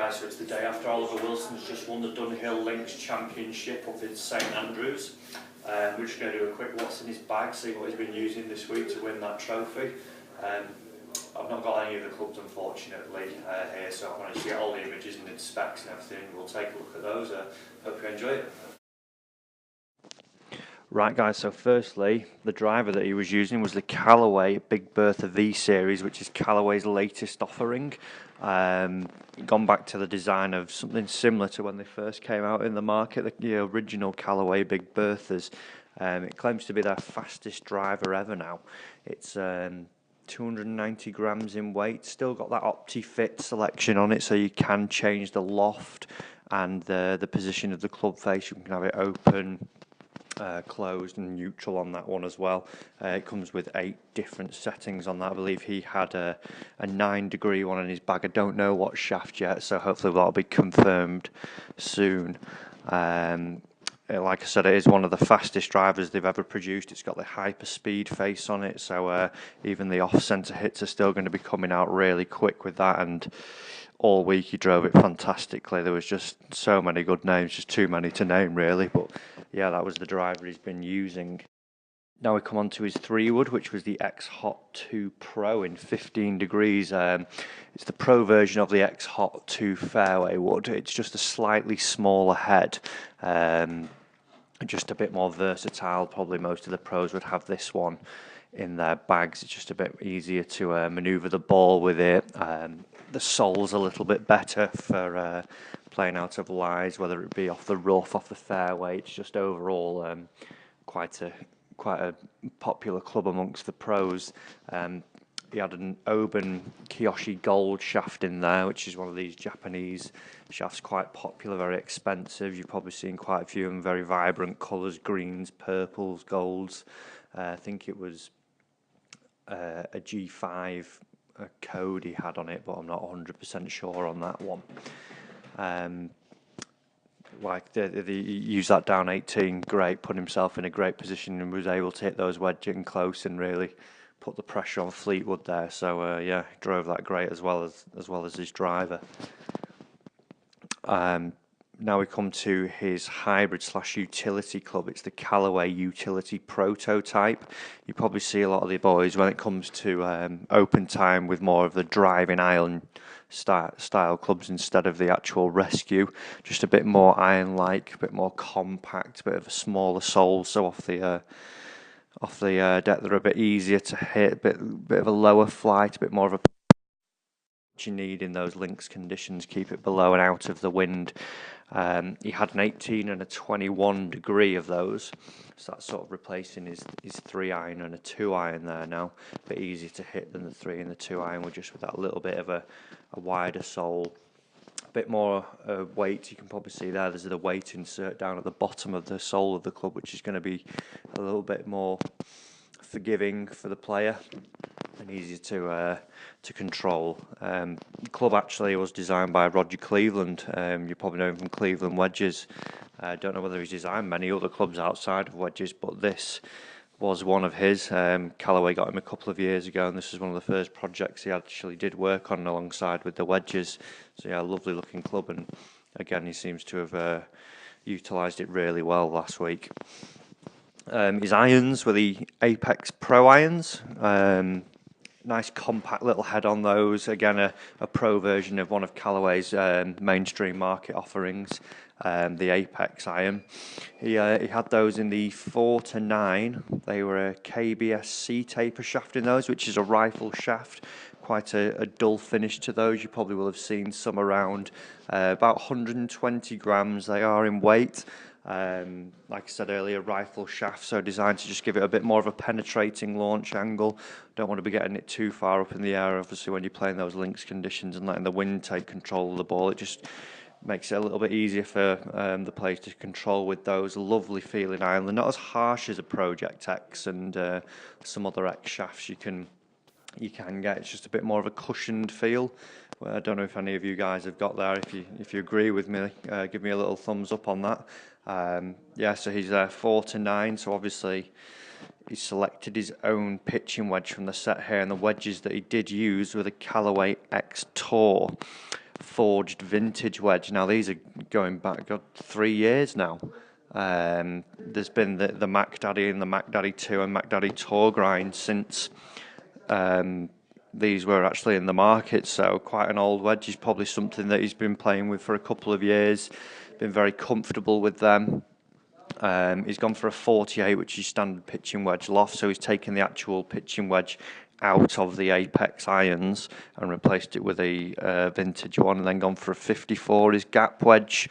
guys, so it's the day after Oliver Wilson's just won the Dunhill Links Championship up in St Andrews. We're just going to do a quick what's in his bag, see what he's been using this week to win that trophy. I've not got any of the clubs unfortunately here, so I managed to get all the images and the specs and everything. We'll take a look at those. Hope you enjoy it. Right guys, so firstly, the driver that he was using was the Callaway Big Bertha V series, which is Callaway's latest offering. Gone back to the design of something similar to when they first came out in the market, the original Callaway Big Berthas. It claims to be their fastest driver ever now. It's 290 grams in weight, still got that OptiFit selection on it, so you can change the loft and the position of the club face. You can have it open, closed and neutral on that one as well. It comes with 8 different settings on that. I believe he had a 9-degree one in his bag. I don't know what shaft yet, so hopefully that'll be confirmed soon. Like I said, it is one of the fastest drivers they've ever produced. It's got the hyper speed face on it, so even the off-centre hits are still going to be coming out really quick with that, and all week he drove it fantastically. There was just so many good names, just too many to name really, but yeah, that was the driver he's been using. Now we come on to his 3-wood, which was the X-Hot 2 Pro in 15 degrees. It's the Pro version of the X-Hot 2 Fairway wood. It's just a slightly smaller head, just a bit more versatile. Probably most of the pros would have this one in their bags. It's just a bit easier to manoeuvre the ball with it. The sole's a little bit better for playing out of lies, whether it be off the rough, off the fairway. It's just overall quite a popular club amongst the pros. He had an Oban Kiyoshi Gold shaft in there, which is one of these Japanese shafts, quite popular, very expensive. You've probably seen quite a few of them, very vibrant colours, greens, purples, golds. I think it was a G5 code he had on it, but I'm not 100% sure on that one. Like they used that down 18, great, put himself in a great position and was able to hit those wedge in close and really put the pressure on Fleetwood there. So yeah, drove that great as well as his driver. Now we come to his hybrid / utility club. It's the Callaway Utility Prototype. You probably see a lot of the boys when it comes to open time with more of the driving iron style clubs instead of the actual rescue. Just a bit more iron-like, a bit more compact, a bit of a smaller sole, so off the deck they're a bit easier to hit, a bit of a lower flight, a bit more of a you need in those links conditions, keep it below and out of the wind. He had an 18 and a 21 degree of those, so that's sort of replacing his 3-iron and a 2-iron there now. A bit easier to hit than the 3 and the 2-iron, with just with that little bit of a wider sole. A bit more weight, you can probably see there's the weight insert down at the bottom of the sole of the club, which is going to be a little bit more forgiving for the player and easier to control. The club actually was designed by Roger Cleveland. You probably know him from Cleveland Wedges. I don't know whether he's designed many other clubs outside of wedges, but this was one of his. Callaway got him a couple of years ago, and this was one of the first projects he actually did work on alongside with the wedges. So yeah, lovely looking club, and again he seems to have utilised it really well last week. His irons were the Apex Pro irons. Nice compact little head on those. Again, a pro version of one of Callaway's mainstream market offerings, the Apex iron. He had those in the 4 to 9. They were a KBS C taper shaft in those, which is a rifle shaft. Quite a dull finish to those. You probably will have seen some around. About 120 grams they are in weight. Like I said earlier, rifle shaft, so designed to just give it a bit more of a penetrating launch angle. Don't want to be getting it too far up in the air, obviously, when you're playing those links conditions and letting the wind take control of the ball. It just makes it a little bit easier for the players to control with those. Lovely feeling iron. They're not as harsh as a Project X and some other X shafts you can get. It's just a bit more of a cushioned feel. Well, I don't know if any of you guys have got there. If you agree with me, give me a little thumbs up on that. Yeah, so he's 4 to 9. So obviously he selected his own pitching wedge from the set here, and the wedges that he did use were the Callaway X Tour. forged vintage wedge. Now these are going back 3 years now. There's been the Mac Daddy and the Mac Daddy 2 and Mac Daddy Tour grind since these were actually in the market, so quite an old wedge. Is probably something that he's been playing with for a couple of years, been very comfortable with them. He's gone for a 48, which is standard pitching wedge loft, so he's taken the actual pitching wedge out of the Apex irons and replaced it with a vintage one, and then gone for a 54. His gap wedge,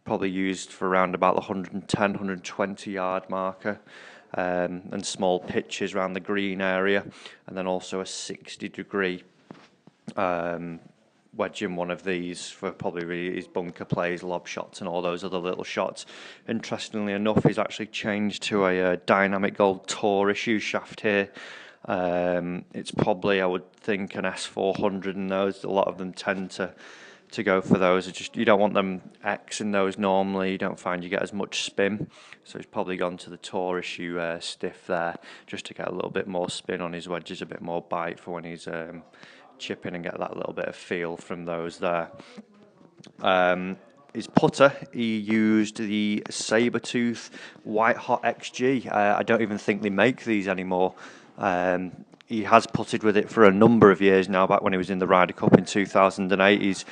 probably used for around about the 110, 120 yard marker, and small pitches around the green area, and then also a 60-degree wedge in one of these for probably really his bunker plays, lob shots, and all those other little shots. Interestingly enough, he's actually changed to a dynamic gold Tour issue shaft here. It's probably, I would think, an S400 in those. A lot of them tend to go for those. It's just, you don't want them X in those normally. You don't find you get as much spin. So he's probably gone to the Tour issue stiff there, just to get a little bit more spin on his wedges, a bit more bite for when he's chipping, and get that little bit of feel from those there. His putter, he used the Sabertooth White Hot XG. I don't even think they make these anymore. He has putted with it for a number of years now. Back when he was in the Ryder Cup in 2008, he's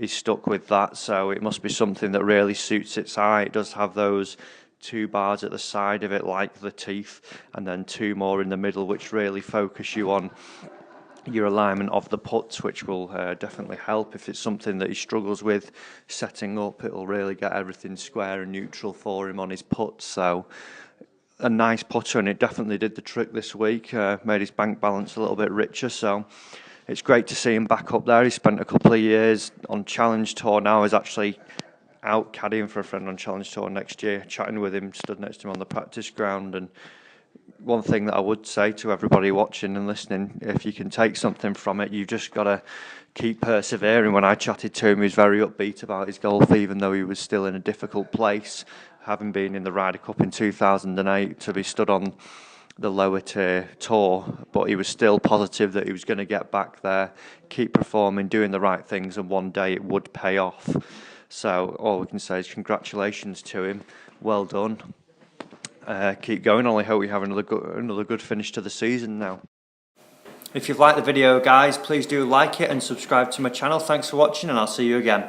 stuck with that. So it must be something that really suits its eye. It does have those 2 bars at the side of it, like the teeth, and then 2 more in the middle, which really focus you on your alignment of the putts, which will definitely help if it's something that he struggles with setting up. It'll really get everything square and neutral for him on his putts. So a nice putter, and it definitely did the trick this week. Made his bank balance a little bit richer, so it's great to see him back up there. He spent a couple of years on Challenge Tour. Now he's actually out caddying for a friend on Challenge Tour next year, chatting with him, stood next to him on the practice ground. And one thing that I would say to everybody watching and listening, if you can take something from it, you've just got to keep persevering. When I chatted to him, he was very upbeat about his golf, even though he was still in a difficult place, having been in the Ryder Cup in 2008, to be stood on the lower tier tour, but he was still positive that he was going to get back there, keep performing, doing the right things, and one day it would pay off. So all we can say is congratulations to him. Well done. Keep going. Only hope we have another good finish to the season now. If you've liked the video, guys, please do like it and subscribe to my channel. Thanks for watching, and I'll see you again.